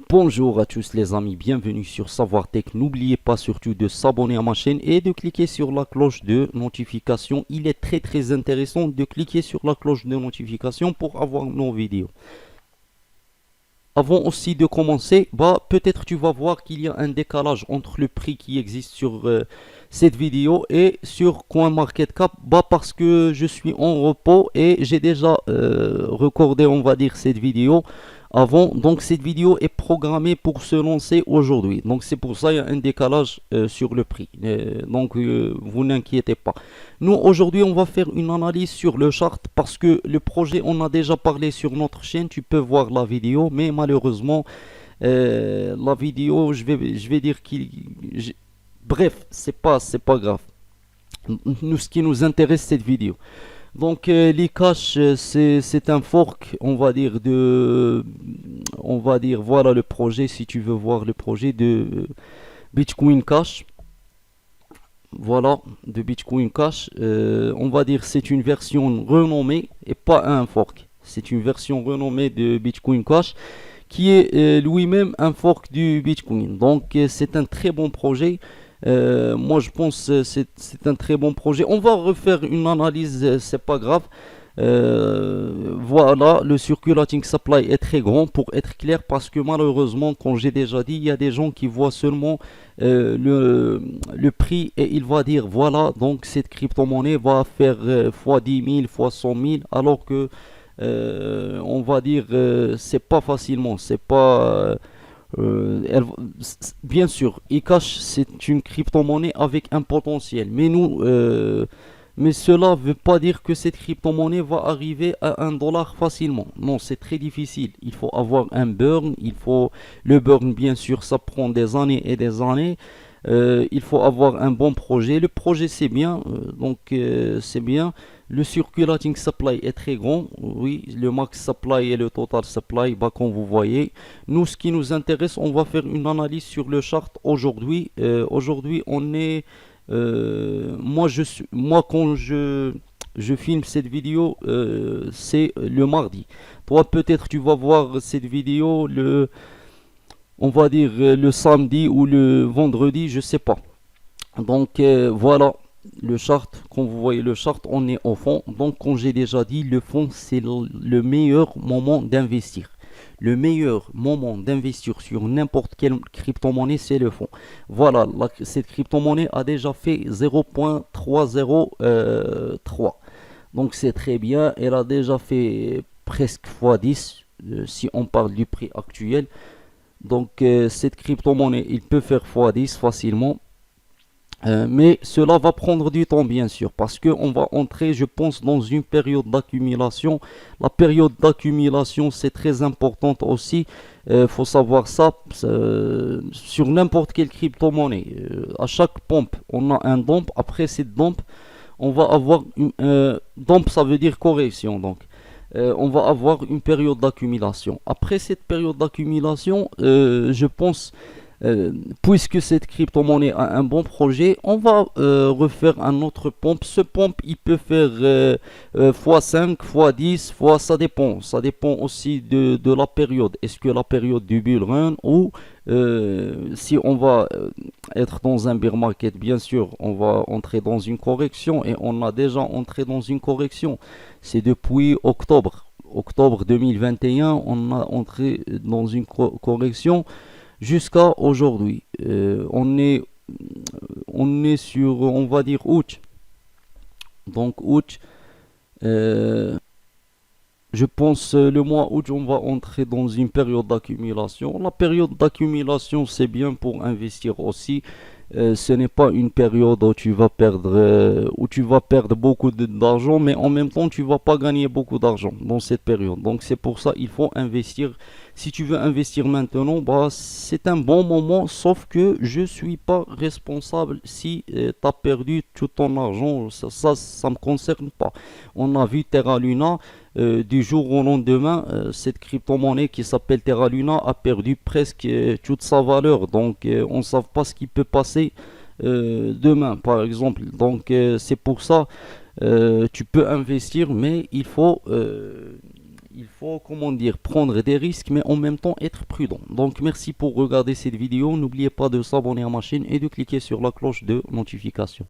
Bonjour à tous les amis, bienvenue sur Savoir Tech. N'oubliez pas surtout de s'abonner à ma chaîne et de cliquer sur la cloche de notification. Il est très intéressant de cliquer sur la cloche de notification pour avoir nos vidéos. Avant aussi de commencer, peut-être tu vas voir qu'il y a un décalage entre le prix qui existe sur cette vidéo et sur CoinMarketCap. Parce que je suis en repos et j'ai déjà recordé, on va dire, cette vidéo avant. Donc cette vidéo est programmée pour se lancer aujourd'hui. Donc c'est pour ça qu'il y a un décalage sur le prix. Vous n'inquiétez pas. Nous aujourd'hui on va faire une analyse sur le chart parce que le projet on a déjà parlé sur notre chaîne. Tu peux voir la vidéo, mais malheureusement la vidéo je vais dire qu'il bref, c'est pas grave. Nous, ce qui nous intéresse cette vidéo. Donc les cash c'est un fork on va dire voilà le projet. Si tu veux voir le projet de Bitcoin Cash, voilà, de Bitcoin Cash, on va dire c'est une version renommée et pas un fork. C'est une version renommée de Bitcoin Cash qui est lui-même un fork du Bitcoin. Donc c'est un très bon projet. Moi je pense c'est un très bon projet. On va refaire une analyse, c'est pas grave. Voilà, le circulating supply est très grand pour être clair parce que malheureusement, comme j'ai déjà dit, il y a des gens qui voient seulement le prix et il va dire voilà, donc cette crypto-monnaie va faire fois 10 000, fois 100 000, alors que on va dire c'est pas facilement, c'est pas bien sûr, eCash c'est une crypto-monnaie avec un potentiel, mais cela ne veut pas dire que cette crypto-monnaie va arriver à 1 dollar facilement. Non, c'est très difficile. Il faut avoir un burn. Le burn, bien sûr, ça prend des années et des années. Il faut avoir un bon projet. Le projet, c'est bien. C'est bien. Le circulating supply est très grand. Oui, le max supply et le total supply, comme vous voyez. Nous, ce qui nous intéresse, on va faire une analyse sur le chart aujourd'hui. Aujourd'hui, on est moi quand je filme cette vidéo, c'est le mardi. Toi peut-être tu vas voir cette vidéo on va dire le samedi ou le vendredi, je sais pas. Donc voilà le chart. Quand vous voyez le chart, on est au fond. Donc comme j'ai déjà dit, le fond c'est le meilleur moment d'investir. Le meilleur moment d'investir sur n'importe quelle crypto-monnaie, c'est le fond. Voilà, cette crypto-monnaie a déjà fait 0.303. Donc c'est très bien. Elle a déjà fait presque x10 si on parle du prix actuel. Donc cette crypto-monnaie, il peut faire x10 facilement. Mais cela va prendre du temps bien sûr parce qu'on va entrer je pense dans une période d'accumulation. La période d'accumulation c'est très importante aussi. Faut savoir ça sur n'importe quelle crypto-monnaie. À chaque pompe on a un dump. Après cette dump on va avoir une dump, ça veut dire correction. Donc on va avoir une période d'accumulation. Après cette période d'accumulation, je pense puisque cette crypto-monnaie a un bon projet, on va refaire un autre pompe. Ce pompe, il peut faire x5, x10, ça dépend aussi de la période. Est-ce que la période du bull run ou si on va être dans un bear market, bien sûr, on va entrer dans une correction et on a déjà entré dans une correction. C'est depuis octobre 2021, on a entré dans une correction jusqu'à aujourd'hui. On est sur, on va dire, août. Donc, août, je pense le mois août, on va entrer dans une période d'accumulation. La période d'accumulation, c'est bien pour investir aussi. Ce n'est pas une période où tu vas perdre beaucoup d'argent, mais en même temps, tu vas pas gagner beaucoup d'argent dans cette période. Donc, c'est pour ça il faut investir. Si tu veux investir maintenant, c'est un bon moment, sauf que je suis pas responsable si tu as perdu tout ton argent. Ça me concerne pas. On a vu Terra Luna. Du jour au lendemain, cette crypto-monnaie qui s'appelle Terra Luna a perdu presque toute sa valeur. Donc, on ne sait pas ce qui peut passer demain, par exemple. Donc, c'est pour ça tu peux investir, mais il faut, comment dire, prendre des risques, mais en même temps être prudent. Donc merci pour regarder cette vidéo. N'oubliez pas de s'abonner à ma chaîne et de cliquer sur la cloche de notification.